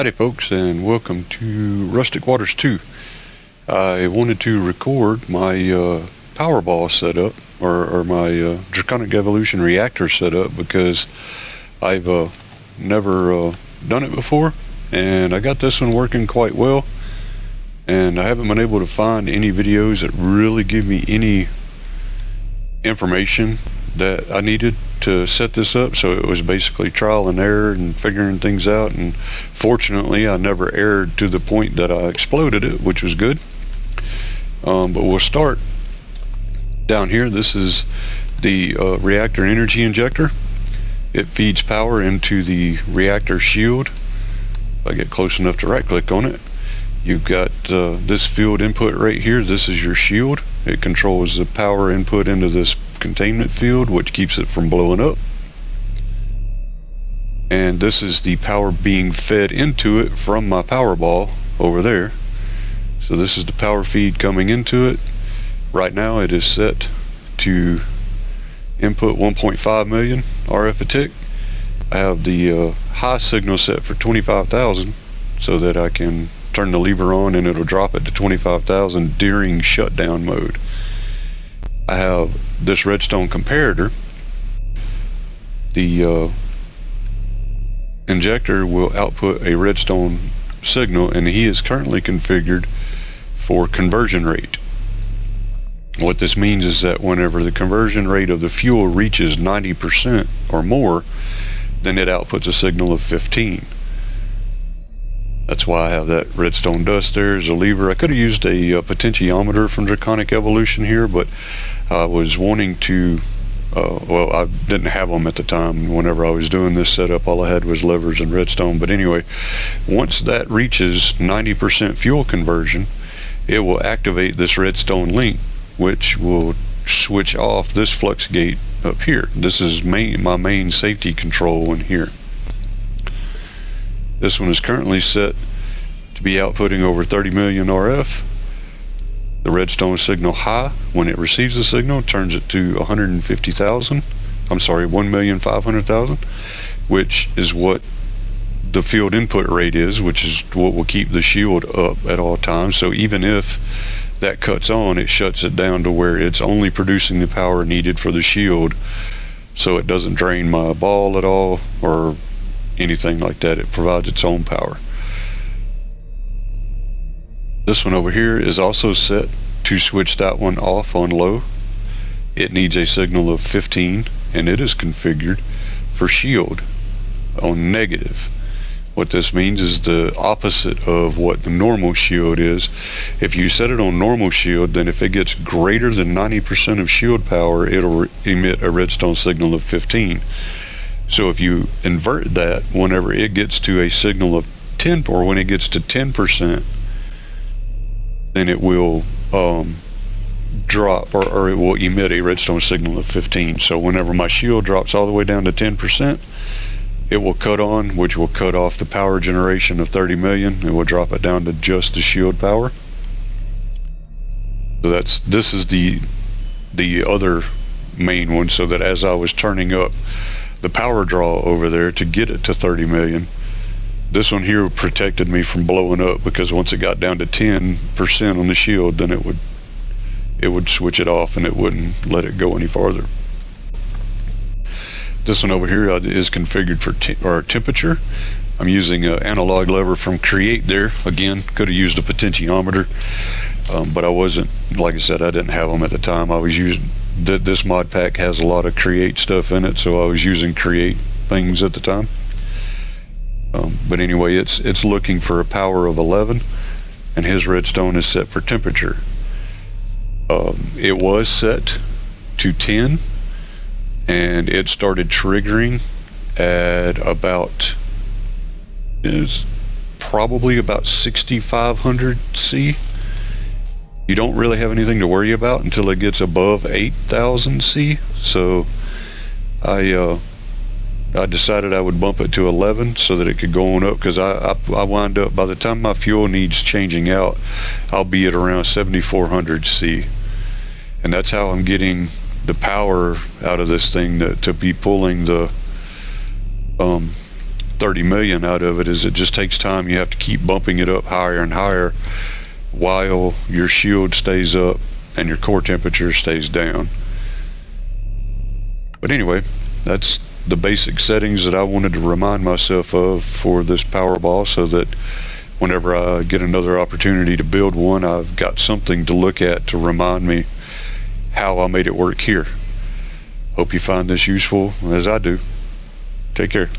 Howdy folks, and welcome to Rustic Waters 2. I wanted to record my Powerball setup, or my Draconic Evolution Reactor setup, because I've never done it before, and I got this one working quite well, and I haven't been able to find any videos that really give me any information that I needed to set this up. So it was basically trial and error and figuring things out, and fortunately I never erred to the point that I exploded it, which was good. But we'll start down here. This is the reactor energy injector. It feeds power into the reactor shield. If I get close enough to right click on it, you've got this field input right here. This is your shield. It controls the power input into this containment field, which keeps it from blowing up. And this is the power being fed into it from my Powerball over there. So this is the power feed coming into it. Right now it is set to input 1.5 million RF a tick. I have the high signal set for 25,000 so that I can turn the lever on and it'll drop it to 25,000 during shutdown mode. I have this Redstone comparator. The injector will output a Redstone signal, and he is currently configured for conversion rate. What this means is that whenever the conversion rate of the fuel reaches 90% or more, then it outputs a signal of 15. That's why I have that redstone dust there as a lever. I could have used a potentiometer from Draconic Evolution here, but I was wanting to, well, I didn't have them at the time. Whenever I was doing this setup, all I had was levers and redstone. But anyway, once that reaches 90% fuel conversion, it will activate this redstone link, which will switch off this flux gate up here. This is my main safety control in here. This one is currently set to be outputting over 30 million RF. The redstone signal high, when it receives the signal, turns it to 150,000. I'm sorry, 1,500,000, which is what the field input rate is, which is what will keep the shield up at all times. So even if that cuts on, it shuts it down to where it's only producing the power needed for the shield, so it doesn't drain my ball at all or anything like that. It provides its own power. This one over here is also set to switch that one off on low. It needs a signal of 15, and it is configured for shield on negative. What this means is the opposite of what the normal shield is. If you set it on normal shield, then if it gets greater than 90% of shield power, it'll emit a redstone signal of 15. So if you invert that, whenever it gets to a signal of 10, or when it gets to 10%, then it will drop, or it will emit a redstone signal of 15. So whenever my shield drops all the way down to 10%, it will cut on, which will cut off the power generation of 30 million. It will drop it down to just the shield power. So this is the other main one, so that as I was turning up the power draw over there to get it to 30 million, this one here protected me from blowing up, because once it got down to 10% on the shield, then it would switch it off and it wouldn't let it go any farther. This one over here is configured for temperature. I'm using an analog lever from Create there. Again, could have used a potentiometer, but I wasn't, like I said, I didn't have them at the time. I was using, this mod pack has a lot of Create stuff in it, so I was using Create things at the time. But anyway, it's looking for a power of 11, and his redstone is set for temperature. It was set to 10, and it started triggering at about, is probably about 6,500 C. You don't really have anything to worry about until it gets above 8,000 C. So I decided I would bump it to 11 so that it could go on up, because I wind up, by the time my fuel needs changing out, I'll be at around 7,400 C. And that's how I'm getting the power out of this thing to be pulling the 30 million out of it is it just takes time. You have to keep bumping it up higher and higher while your shield stays up and your core temperature stays down. But anyway, that's the basic settings that I wanted to remind myself of for this Powerball, so that whenever I get another opportunity to build one, I've got something to look at to remind me how I made it work here. Hope you find this useful, as I do. Take care.